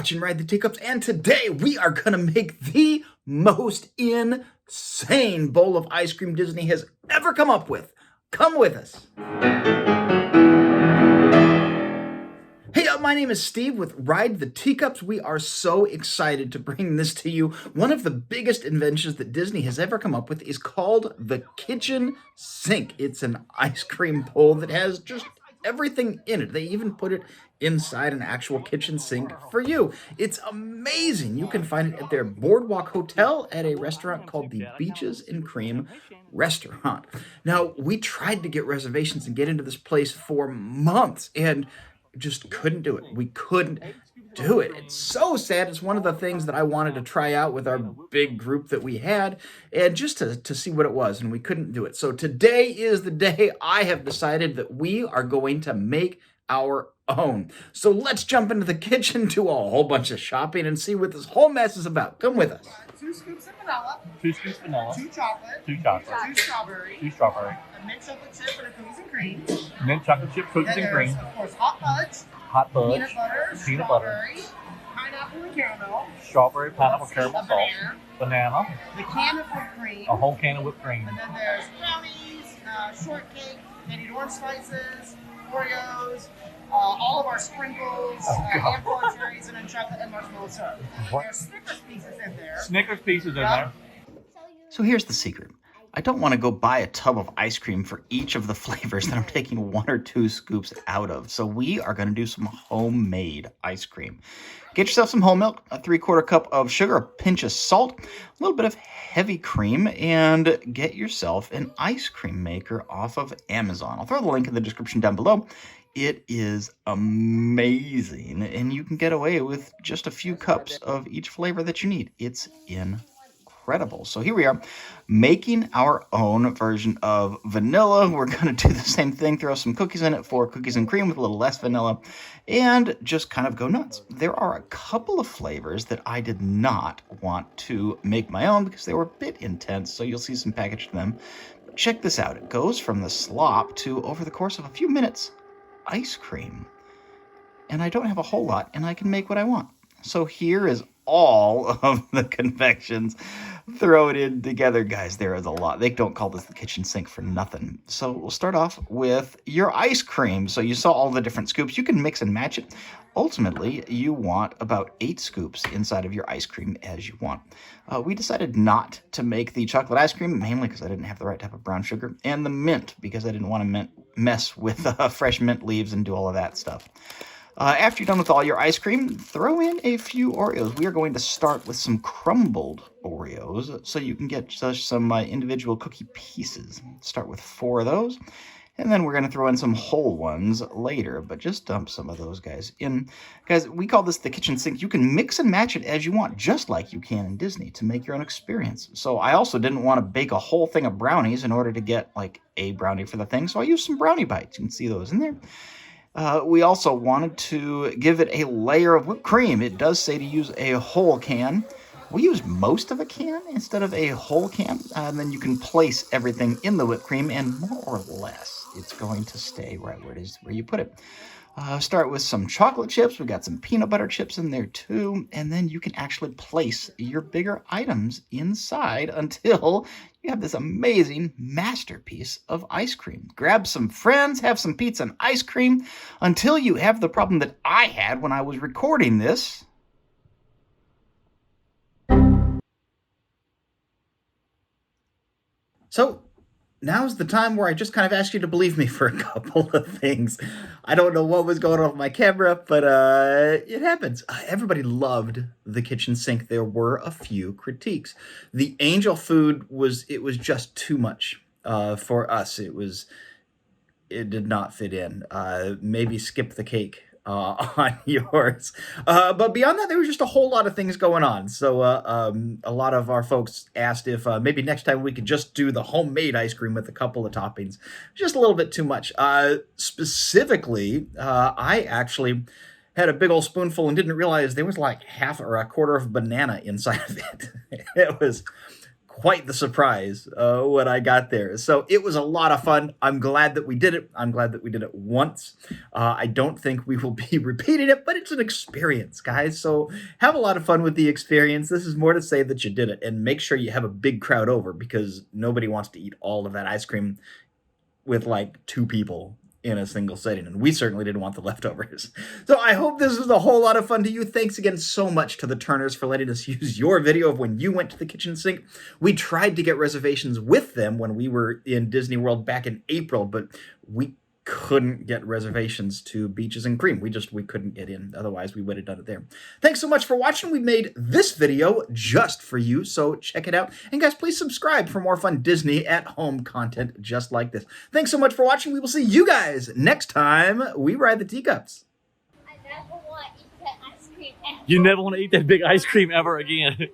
watching Ride the Teacups, and today we are going to make the most insane bowl of ice cream Disney has ever come up with. Come with us. Hey, my name is Steve with Ride the Teacups. We are so excited to bring this to you. One of the biggest inventions that Disney has ever come up with is called the kitchen sink. It's an ice cream bowl that has just everything in it. They even put it inside an actual kitchen sink for you. It's amazing. You can find it at their Boardwalk Hotel at a restaurant called the Beaches and Cream Restaurant. Now, we tried to get reservations and get into this place for months and just couldn't do it. We couldn't do it. It's so sad. It's one of the things that I wanted to try out with our big group that we had, and just to see what it was, and we couldn't do it. So today is the day I have decided that we are going to make our own. So let's jump into the kitchen, do a whole bunch of shopping, and see what this whole mess is about. Come with us. 2 scoops of vanilla. 2 scoops vanilla. 2 chocolate. 2 chocolate. 2 strawberry. 2 strawberry. A mint chocolate chip and a cookies and cream. Mint chocolate chip, cookies Then and there's, cream. of course, hot fudge. Hot fudge. Peanut butter. Peanut butter. Strawberry. Pineapple and caramel. Strawberry, pineapple, caramel A sauce. banana. Banana. The can of whipped cream. A whole can of whipped cream. And then there's brownies, shortcake, candied orange slices, Oreos, all of our sprinkles, handful of cherries, and then chocolate and marshmallow syrup. What? There's Snickers pieces in there. Snickers pieces in Yeah. there. So here's the secret. I don't want to go buy a tub of ice cream for each of the flavors that I'm taking 1 or 2 scoops out of. So we are going to do some homemade ice cream. Get yourself some whole milk, a 3/4 cup of sugar, a pinch of salt, a little bit of heavy cream, and get yourself an ice cream maker off of Amazon. I'll throw the link in the description down below. It is amazing, and you can get away with just a few cups of each flavor that you need. It's incredible. So here we are, making our own version of vanilla. We're going to do the same thing, throw some cookies in it for cookies and cream with a little less vanilla, and just kind of go nuts. There are a couple of flavors that I did not want to make my own because they were a bit intense, so you'll see some packaged to them. But check this out. It goes from the slop to, over the course of a few minutes, ice cream. And I don't have a whole lot, and I can make what I want. So here is all of the confections. Throw it in together, guys. There is a lot. They don't call this the kitchen sink for nothing. So we'll start off with your ice cream. So you saw all the different scoops. You can mix and match it. Ultimately, you want about 8 scoops inside of your ice cream as you want. We decided not to make the chocolate ice cream, mainly because I didn't have the right type of brown sugar, and the mint, because I didn't want to mess with fresh mint leaves and do all of that stuff. After you're done with all your ice cream, throw in a few Oreos. We are going to start with some crumbled Oreos, so you can get just some individual cookie pieces. Start with 4 of those, and then we're going to throw in some whole ones later, but just dump some of those guys in. Guys, we call this the kitchen sink. You can mix and match it as you want, just like you can in Disney, to make your own experience. So I also didn't want to bake a whole thing of brownies in order to get like a brownie for the thing, so I used some brownie bites. You can see those in there. We also wanted to give it a layer of whipped cream. It does say to use a whole can. We use most of a can instead of a whole can, and then you can place everything in the whipped cream, and more or less it's going to stay right where it is, where you put it. Start with some chocolate chips. We got some peanut butter chips in there too, and then you can actually place your bigger items inside until you have this amazing masterpiece of ice cream. Grab some friends, have some pizza and ice cream until you have the problem that I had when I was recording this. So now's the time where I just kind of ask you to believe me for a couple of things. I don't know what was going on with my camera, but it happens. Everybody loved the kitchen sink. There were a few critiques. The angel food was just too much for us. It did not fit in. Maybe skip the cake on yours. But beyond that, there was just a whole lot of things going on. So a lot of our folks asked if maybe next time we could just do the homemade ice cream with a couple of toppings. Just a little bit too much. Specifically, I actually had a big old spoonful and didn't realize there was like half or a quarter of banana inside of it. It was quite the surprise when I got there. So it was a lot of fun. I'm glad that we did it. I'm glad that we did it once. I don't think we will be repeating it, but it's an experience, guys. So have a lot of fun with the experience. This is more to say that you did it, and make sure you have a big crowd over, because nobody wants to eat all of that ice cream with like 2 people in a single sitting, and we certainly didn't want the leftovers. So I hope this was a whole lot of fun to you. Thanks again so much to the Turners for letting us use your video of when you went to the kitchen sink. We tried to get reservations with them when we were in Disney World back in April, but we couldn't get reservations to Beaches and Cream. We couldn't get in. Otherwise, we would have done it there. Thanks so much for watching. We made this video just for you, so check it out. And guys, please subscribe for more fun Disney at home content just like this. Thanks so much for watching. We will see you guys next time we ride the Teacups. I never want to eat that ice cream ever. You never want to eat that big ice cream ever again.